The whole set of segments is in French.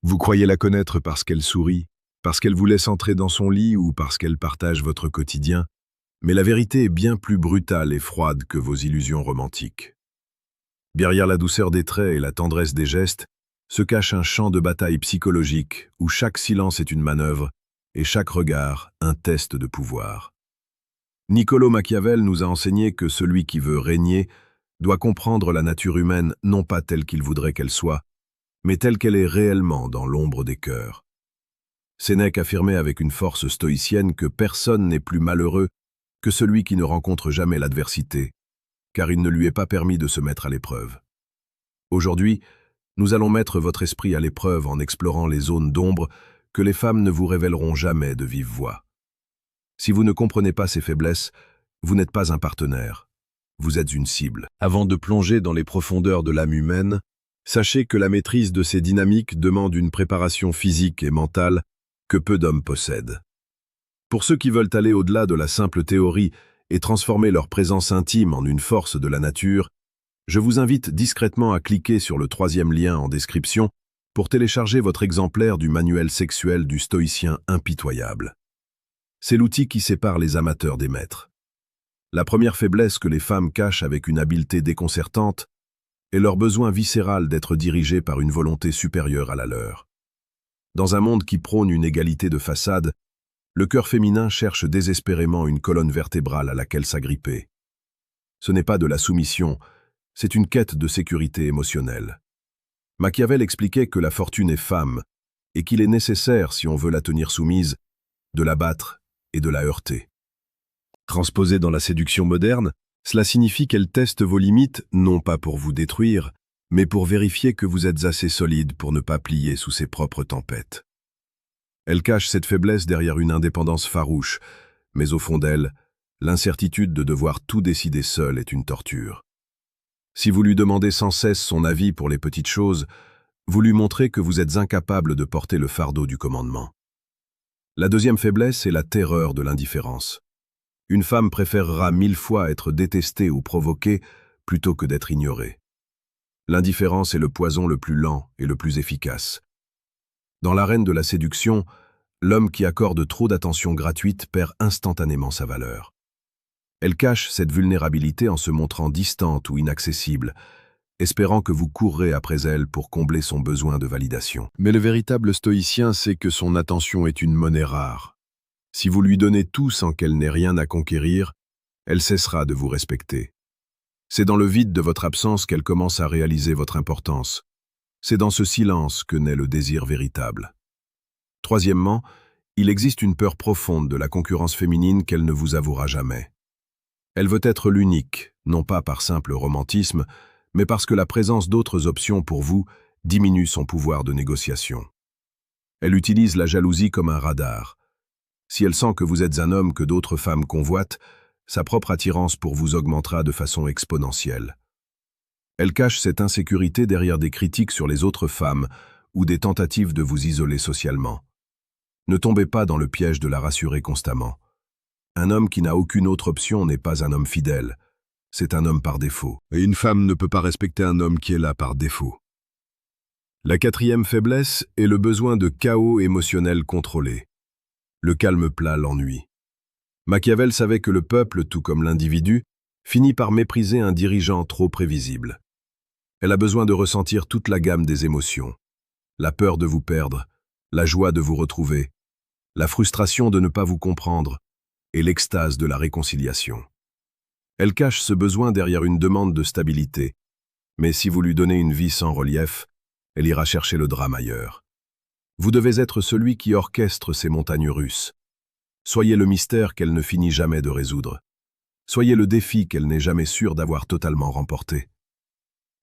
Vous croyez la connaître parce qu'elle sourit, parce qu'elle vous laisse entrer dans son lit ou parce qu'elle partage votre quotidien, mais la vérité est bien plus brutale et froide que vos illusions romantiques. Derrière la douceur des traits et la tendresse des gestes, se cache un champ de bataille psychologique où chaque silence est une manœuvre et chaque regard un test de pouvoir. Niccolò Machiavel nous a enseigné que celui qui veut régner doit comprendre la nature humaine non pas telle qu'il voudrait qu'elle soit, mais telle qu'elle est réellement dans l'ombre des cœurs. Sénèque affirmait avec une force stoïcienne que personne n'est plus malheureux que celui qui ne rencontre jamais l'adversité, car il ne lui est pas permis de se mettre à l'épreuve. Aujourd'hui, nous allons mettre votre esprit à l'épreuve en explorant les zones d'ombre que les femmes ne vous révéleront jamais de vive voix. Si vous ne comprenez pas ces faiblesses, vous n'êtes pas un partenaire, vous êtes une cible. Avant de plonger dans les profondeurs de l'âme humaine, sachez que la maîtrise de ces dynamiques demande une préparation physique et mentale que peu d'hommes possèdent. Pour ceux qui veulent aller au-delà de la simple théorie et transformer leur présence intime en une force de la nature, je vous invite discrètement à cliquer sur le 3e lien en description pour télécharger votre exemplaire du manuel sexuel du stoïcien impitoyable. C'est l'outil qui sépare les amateurs des maîtres. La première faiblesse que les femmes cachent avec une habileté déconcertante est leur besoin viscéral d'être dirigées par une volonté supérieure à la leur. Dans un monde qui prône une égalité de façade, le cœur féminin cherche désespérément une colonne vertébrale à laquelle s'agripper. Ce n'est pas de la soumission, c'est une quête de sécurité émotionnelle. Machiavel expliquait que la fortune est femme et qu'il est nécessaire, si on veut la tenir soumise, de la battre et de la heurter. Transposé dans la séduction moderne, cela signifie qu'elle teste vos limites non pas pour vous détruire, mais pour vérifier que vous êtes assez solide pour ne pas plier sous ses propres tempêtes. Elle cache cette faiblesse derrière une indépendance farouche, mais au fond d'elle, l'incertitude de devoir tout décider seule est une torture. Si vous lui demandez sans cesse son avis pour les petites choses, vous lui montrez que vous êtes incapable de porter le fardeau du commandement. La deuxième faiblesse est la terreur de l'indifférence. Une femme préférera 1000 fois être détestée ou provoquée plutôt que d'être ignorée. L'indifférence est le poison le plus lent et le plus efficace. Dans l'arène de la séduction, l'homme qui accorde trop d'attention gratuite perd instantanément sa valeur. Elle cache cette vulnérabilité en se montrant distante ou inaccessible, espérant que vous courrez après elle pour combler son besoin de validation. Mais le véritable stoïcien sait que son attention est une monnaie rare. Si vous lui donnez tout sans qu'elle n'ait rien à conquérir, elle cessera de vous respecter. C'est dans le vide de votre absence qu'elle commence à réaliser votre importance. C'est dans ce silence que naît le désir véritable. Troisièmement, il existe une peur profonde de la concurrence féminine qu'elle ne vous avouera jamais. Elle veut être l'unique, non pas par simple romantisme, mais parce que la présence d'autres options pour vous diminue son pouvoir de négociation. Elle utilise la jalousie comme un radar. Si elle sent que vous êtes un homme que d'autres femmes convoitent, sa propre attirance pour vous augmentera de façon exponentielle. Elle cache cette insécurité derrière des critiques sur les autres femmes ou des tentatives de vous isoler socialement. Ne tombez pas dans le piège de la rassurer constamment. Un homme qui n'a aucune autre option n'est pas un homme fidèle. C'est un homme par défaut. Et une femme ne peut pas respecter un homme qui est là par défaut. La quatrième faiblesse est le besoin de chaos émotionnel contrôlé. Le calme plat l'ennuie. Machiavel savait que le peuple, tout comme l'individu, finit par mépriser un dirigeant trop prévisible. Elle a besoin de ressentir toute la gamme des émotions. La peur de vous perdre, la joie de vous retrouver, la frustration de ne pas vous comprendre, et l'extase de la réconciliation. Elle cache ce besoin derrière une demande de stabilité, mais si vous lui donnez une vie sans relief, elle ira chercher le drame ailleurs. Vous devez être celui qui orchestre ces montagnes russes. Soyez le mystère qu'elle ne finit jamais de résoudre. Soyez le défi qu'elle n'est jamais sûre d'avoir totalement remporté.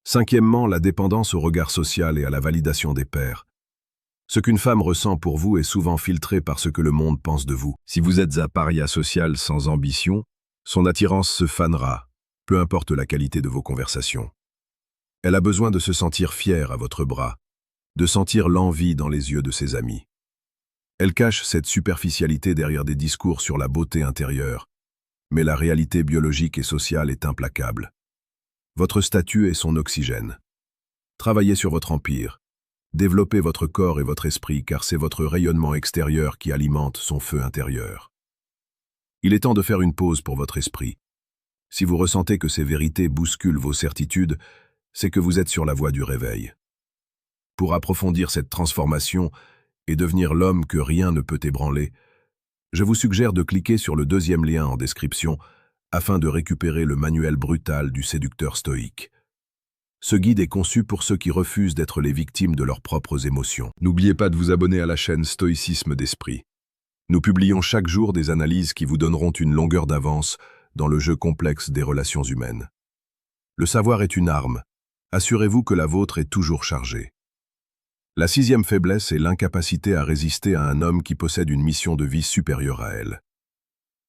Cinquièmement, la dépendance au regard social et à la validation des pairs. Ce qu'une femme ressent pour vous est souvent filtré par ce que le monde pense de vous. Si vous êtes un paria social sans ambition, son attirance se fanera, peu importe la qualité de vos conversations. Elle a besoin de se sentir fière à votre bras, de sentir l'envie dans les yeux de ses amis. Elle cache cette superficialité derrière des discours sur la beauté intérieure, mais la réalité biologique et sociale est implacable. Votre statut est son oxygène. Travaillez sur votre empire. Développez votre corps et votre esprit car c'est votre rayonnement extérieur qui alimente son feu intérieur. Il est temps de faire une pause pour votre esprit. Si vous ressentez que ces vérités bousculent vos certitudes, c'est que vous êtes sur la voie du réveil. Pour approfondir cette transformation et devenir l'homme que rien ne peut ébranler, je vous suggère de cliquer sur le deuxième lien en description afin de récupérer le manuel brutal du séducteur stoïque. Ce guide est conçu pour ceux qui refusent d'être les victimes de leurs propres émotions. N'oubliez pas de vous abonner à la chaîne Stoïcisme d'Esprit. Nous publions chaque jour des analyses qui vous donneront une longueur d'avance dans le jeu complexe des relations humaines. Le savoir est une arme. Assurez-vous que la vôtre est toujours chargée. La 6e faiblesse est l'incapacité à résister à un homme qui possède une mission de vie supérieure à elle.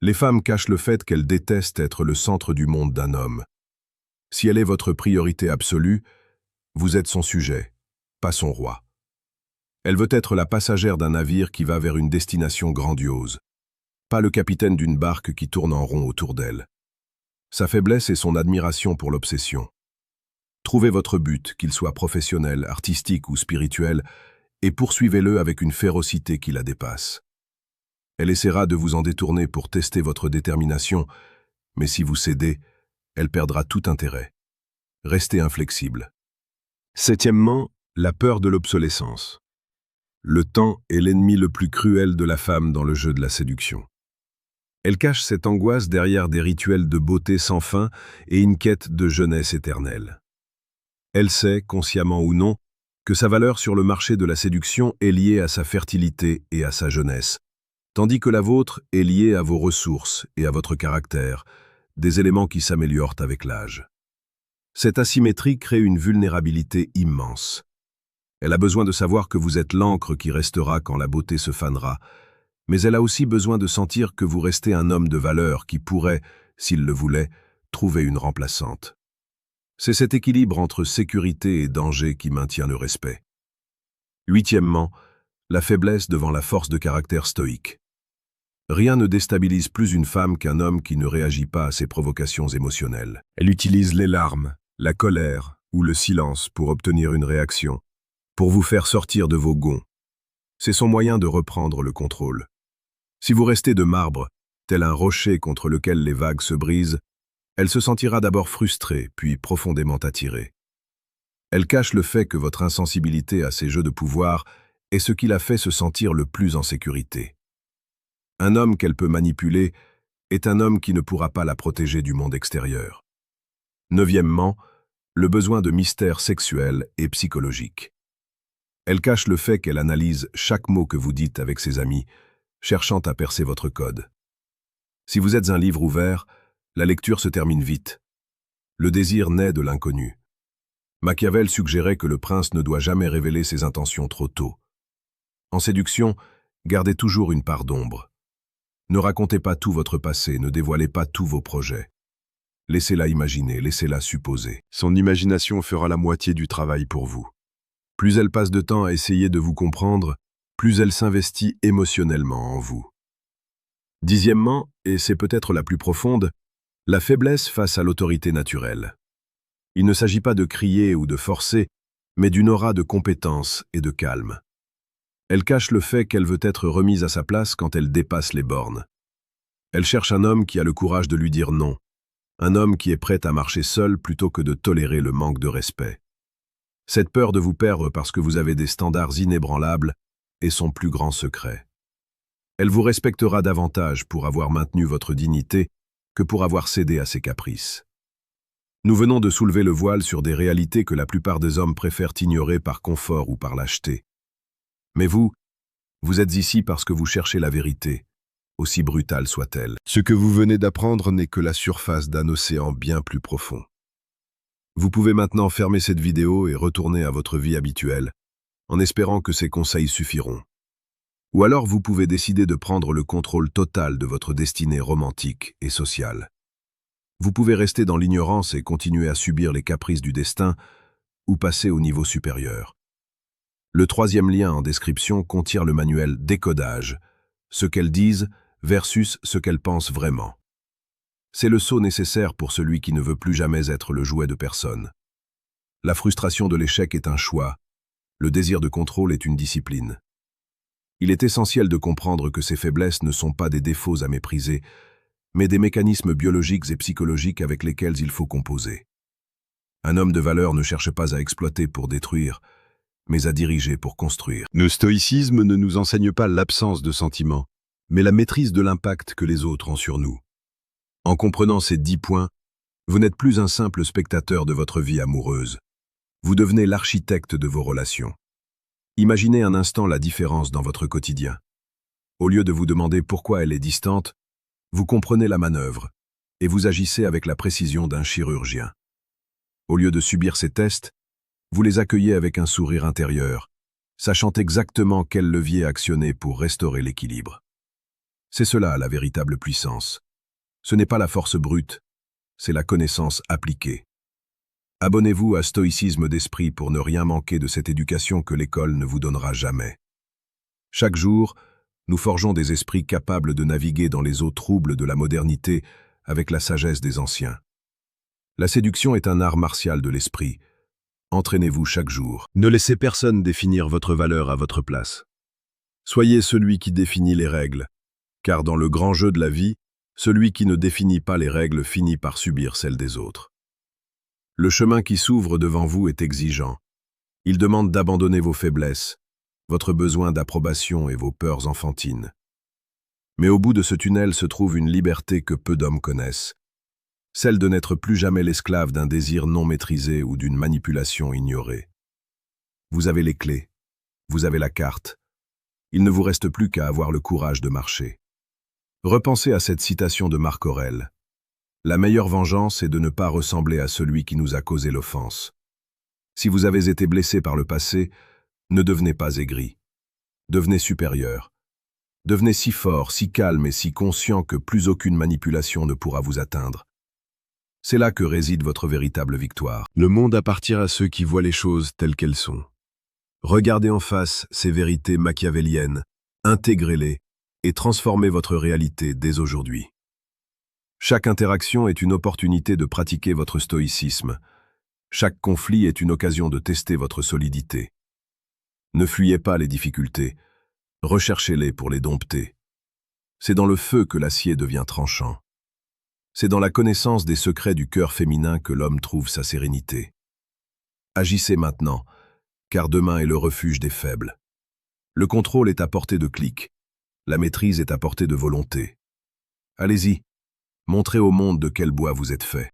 Les femmes cachent le fait qu'elles détestent être le centre du monde d'un homme. Si elle est votre priorité absolue, vous êtes son sujet, pas son roi. Elle veut être la passagère d'un navire qui va vers une destination grandiose, pas le capitaine d'une barque qui tourne en rond autour d'elle. Sa faiblesse est son admiration pour l'obsession. Trouvez votre but, qu'il soit professionnel, artistique ou spirituel, et poursuivez-le avec une férocité qui la dépasse. Elle essaiera de vous en détourner pour tester votre détermination, mais si vous cédez, elle perdra tout intérêt. Restez inflexible. 7e, la peur de l'obsolescence. Le temps est l'ennemi le plus cruel de la femme dans le jeu de la séduction. Elle cache cette angoisse derrière des rituels de beauté sans fin et une quête de jeunesse éternelle. Elle sait, consciemment ou non, que sa valeur sur le marché de la séduction est liée à sa fertilité et à sa jeunesse, tandis que la vôtre est liée à vos ressources et à votre caractère, des éléments qui s'améliorent avec l'âge. Cette asymétrie crée une vulnérabilité immense. Elle a besoin de savoir que vous êtes l'encre qui restera quand la beauté se fanera, mais elle a aussi besoin de sentir que vous restez un homme de valeur qui pourrait, s'il le voulait, trouver une remplaçante. C'est cet équilibre entre sécurité et danger qui maintient le respect. 8e, la faiblesse devant la force de caractère stoïque. Rien ne déstabilise plus une femme qu'un homme qui ne réagit pas à ses provocations émotionnelles. Elle utilise les larmes, la colère ou le silence pour obtenir une réaction, pour vous faire sortir de vos gonds. C'est son moyen de reprendre le contrôle. Si vous restez de marbre, tel un rocher contre lequel les vagues se brisent, elle se sentira d'abord frustrée, puis profondément attirée. Elle cache le fait que votre insensibilité à ces jeux de pouvoir est ce qui la fait se sentir le plus en sécurité. Un homme qu'elle peut manipuler est un homme qui ne pourra pas la protéger du monde extérieur. 9e, le besoin de mystère sexuel et psychologique. Elle cache le fait qu'elle analyse chaque mot que vous dites avec ses amis, cherchant à percer votre code. Si vous êtes un livre ouvert, la lecture se termine vite. Le désir naît de l'inconnu. Machiavel suggérait que le prince ne doit jamais révéler ses intentions trop tôt. En séduction, gardez toujours une part d'ombre. Ne racontez pas tout votre passé, ne dévoilez pas tous vos projets. Laissez-la imaginer, laissez-la supposer. Son imagination fera la moitié du travail pour vous. Plus elle passe de temps à essayer de vous comprendre, plus elle s'investit émotionnellement en vous. 10e, et c'est peut-être la plus profonde, la faiblesse face à l'autorité naturelle. Il ne s'agit pas de crier ou de forcer, mais d'une aura de compétence et de calme. Elle cache le fait qu'elle veut être remise à sa place quand elle dépasse les bornes. Elle cherche un homme qui a le courage de lui dire non, un homme qui est prêt à marcher seul plutôt que de tolérer le manque de respect. Cette peur de vous perdre parce que vous avez des standards inébranlables est son plus grand secret. Elle vous respectera davantage pour avoir maintenu votre dignité que pour avoir cédé à ses caprices. Nous venons de soulever le voile sur des réalités que la plupart des hommes préfèrent ignorer par confort ou par lâcheté. Mais vous êtes ici parce que vous cherchez la vérité, aussi brutale soit-elle. Ce que vous venez d'apprendre n'est que la surface d'un océan bien plus profond. Vous pouvez maintenant fermer cette vidéo et retourner à votre vie habituelle, en espérant que ces conseils suffiront. Ou alors vous pouvez décider de prendre le contrôle total de votre destinée romantique et sociale. Vous pouvez rester dans l'ignorance et continuer à subir les caprices du destin, ou passer au niveau supérieur. Le 3e lien en description contient le manuel Décodage, ce qu'elles disent versus ce qu'elles pensent vraiment. C'est le saut nécessaire pour celui qui ne veut plus jamais être le jouet de personne. La frustration de l'échec est un choix. Le désir de contrôle est une discipline. Il est essentiel de comprendre que ces faiblesses ne sont pas des défauts à mépriser, mais des mécanismes biologiques et psychologiques avec lesquels il faut composer. Un homme de valeur ne cherche pas à exploiter pour détruire, mais à diriger pour construire. Le stoïcisme ne nous enseigne pas l'absence de sentiments, mais la maîtrise de l'impact que les autres ont sur nous. En comprenant ces 10 points, vous n'êtes plus un simple spectateur de votre vie amoureuse. Vous devenez l'architecte de vos relations. Imaginez un instant la différence dans votre quotidien. Au lieu de vous demander pourquoi elle est distante, vous comprenez la manœuvre et vous agissez avec la précision d'un chirurgien. Au lieu de subir ces tests, vous les accueillez avec un sourire intérieur, sachant exactement quel levier actionner pour restaurer l'équilibre. C'est cela la véritable puissance. Ce n'est pas la force brute, c'est la connaissance appliquée. Abonnez-vous à Stoïcisme d'Esprit pour ne rien manquer de cette éducation que l'école ne vous donnera jamais. Chaque jour, nous forgeons des esprits capables de naviguer dans les eaux troubles de la modernité avec la sagesse des anciens. La séduction est un art martial de l'esprit. Entraînez-vous chaque jour. Ne laissez personne définir votre valeur à votre place. Soyez celui qui définit les règles, car dans le grand jeu de la vie, celui qui ne définit pas les règles finit par subir celles des autres. Le chemin qui s'ouvre devant vous est exigeant. Il demande d'abandonner vos faiblesses, votre besoin d'approbation et vos peurs enfantines. Mais au bout de ce tunnel se trouve une liberté que peu d'hommes connaissent, celle de n'être plus jamais l'esclave d'un désir non maîtrisé ou d'une manipulation ignorée. Vous avez les clés, vous avez la carte. Il ne vous reste plus qu'à avoir le courage de marcher. Repensez à cette citation de Marc Aurèle. La meilleure vengeance est de ne pas ressembler à celui qui nous a causé l'offense. Si vous avez été blessé par le passé, ne devenez pas aigri. Devenez supérieur. Devenez si fort, si calme et si conscient que plus aucune manipulation ne pourra vous atteindre. C'est là que réside votre véritable victoire. Le monde appartient à ceux qui voient les choses telles qu'elles sont. Regardez en face ces vérités machiavéliennes, intégrez-les et transformez votre réalité dès aujourd'hui. Chaque interaction est une opportunité de pratiquer votre stoïcisme. Chaque conflit est une occasion de tester votre solidité. Ne fuyez pas les difficultés, recherchez-les pour les dompter. C'est dans le feu que l'acier devient tranchant. C'est dans la connaissance des secrets du cœur féminin que l'homme trouve sa sérénité. Agissez maintenant, car demain est le refuge des faibles. Le contrôle est à portée de clic, la maîtrise est à portée de volonté. Allez-y, montrez au monde de quel bois vous êtes fait.